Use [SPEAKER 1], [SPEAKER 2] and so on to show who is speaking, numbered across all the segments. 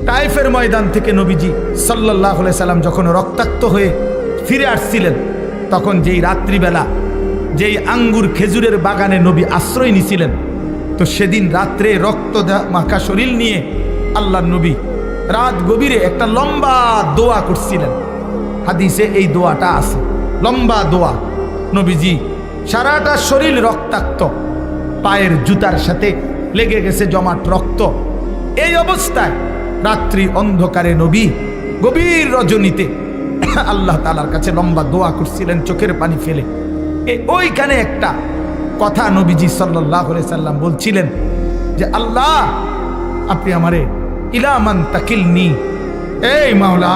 [SPEAKER 1] তায়েফের ময়দান থেকে নবীজি সাল্লাল্লাহু আলাইহি সাল্লাম যখন রক্তাক্ত হয়ে ফিরে আসছিলেন, তখন যেই রাত্রিবেলা যেই আঙ্গুর খেজুরের বাগানে নবী আশ্রয় নিছিলেন, তো সেদিন রাত্রে রক্ত মাখা শরীর নিয়ে আল্লাহর নবী রাত গভীরে একটা লম্বা দোয়া করছিলেন। হাদিসে এই দোয়াটা আছে, লম্বা দোয়া। নবীজি সারাটা শরীর রক্তাক্ত, পায়ের জুতার সাথে লেগে গেছে জমাট রক্ত। এই অবস্থায় রাত্রি অন্ধকারে নবী গভীর রজনীতে আল্লাহ তাআলার কাছে লম্বা দোয়া করছিলেন চোখের পানি ফেলে। ওইখানে একটা কথা নবীজি সাল্লাল্লাহু আলাইহি সাল্লাম বলছিলেন যে, আল্লাহ আপনি আমারে ইলা মান তাকিলনি, এই মাওলা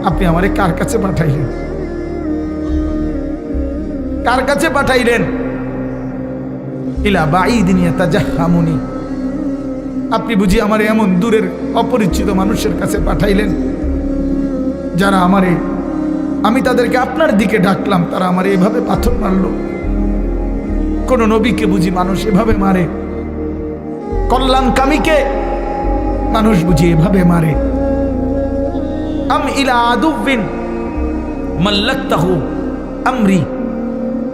[SPEAKER 1] আপনি আমারে কার কাছে পাঠাইলেন, কার কাছে পাঠাইলেন? ইলা বাঈদিন ইয়াতাজাহামুনি, আপনি বুঝি আমারে এমন দূরের অপরিচিত মানুষের কাছে পাঠাইলেন যারা আমারে, আমি তাদেরকে আপনার দিকে ডাকলাম, তারা আমারে এভাবে পাথর মারলো। কোন নবীকে বুঝি মানুষ এভাবে মারে? কল্যাণকামীকে মানুষ বুঝি এভাবে মারে? আম ইলা আদুবিন মাল্লাকতাহু আমরি,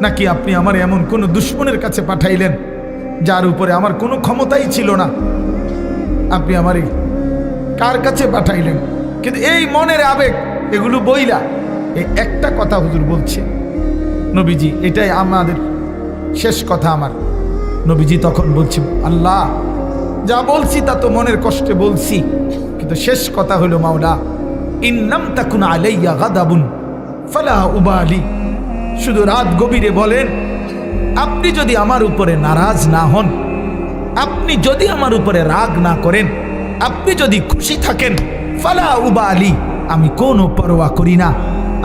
[SPEAKER 1] নাকি আপনি আমার এমন কোন দুশমনের কাছে পাঠাইলেন যার উপরে আমার কোনো ক্ষমতাই ছিল না? আপনি আমারে কার কাছে পাঠাইলেন? কিন্তু এই মনের আবেগ এগুলো বইলা এই একটা কথা হুজুর বলছে নবীজি, এটাই আমাদের শেষ কথা। আমার নবীজি তখন বলছে, আল্লাহ যা বলছি তা তো মনের কষ্টে বলছি, কিন্তু শেষ কথা হলো মাওলা ইন্নাম তাকুন আলাইয়া গাদাবুন ফালা উবালি, শুধু রাত গভীরে বলেন আপনি যদি আমার উপরে নারাজ না হন, আপনি যদি আমার উপরে রাগ না করেন, আপনি যদি খুশি থাকেন, ফালা উবালি, আমি কোনো পরোয়া করি না,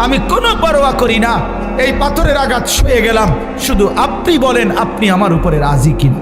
[SPEAKER 1] আমি কোনো পরোয়া করি না। এই পাথরের আঘাত সয়ে গেলাম, শুধু আপনি বলেন আপনি আমার উপরে রাজি কিনা।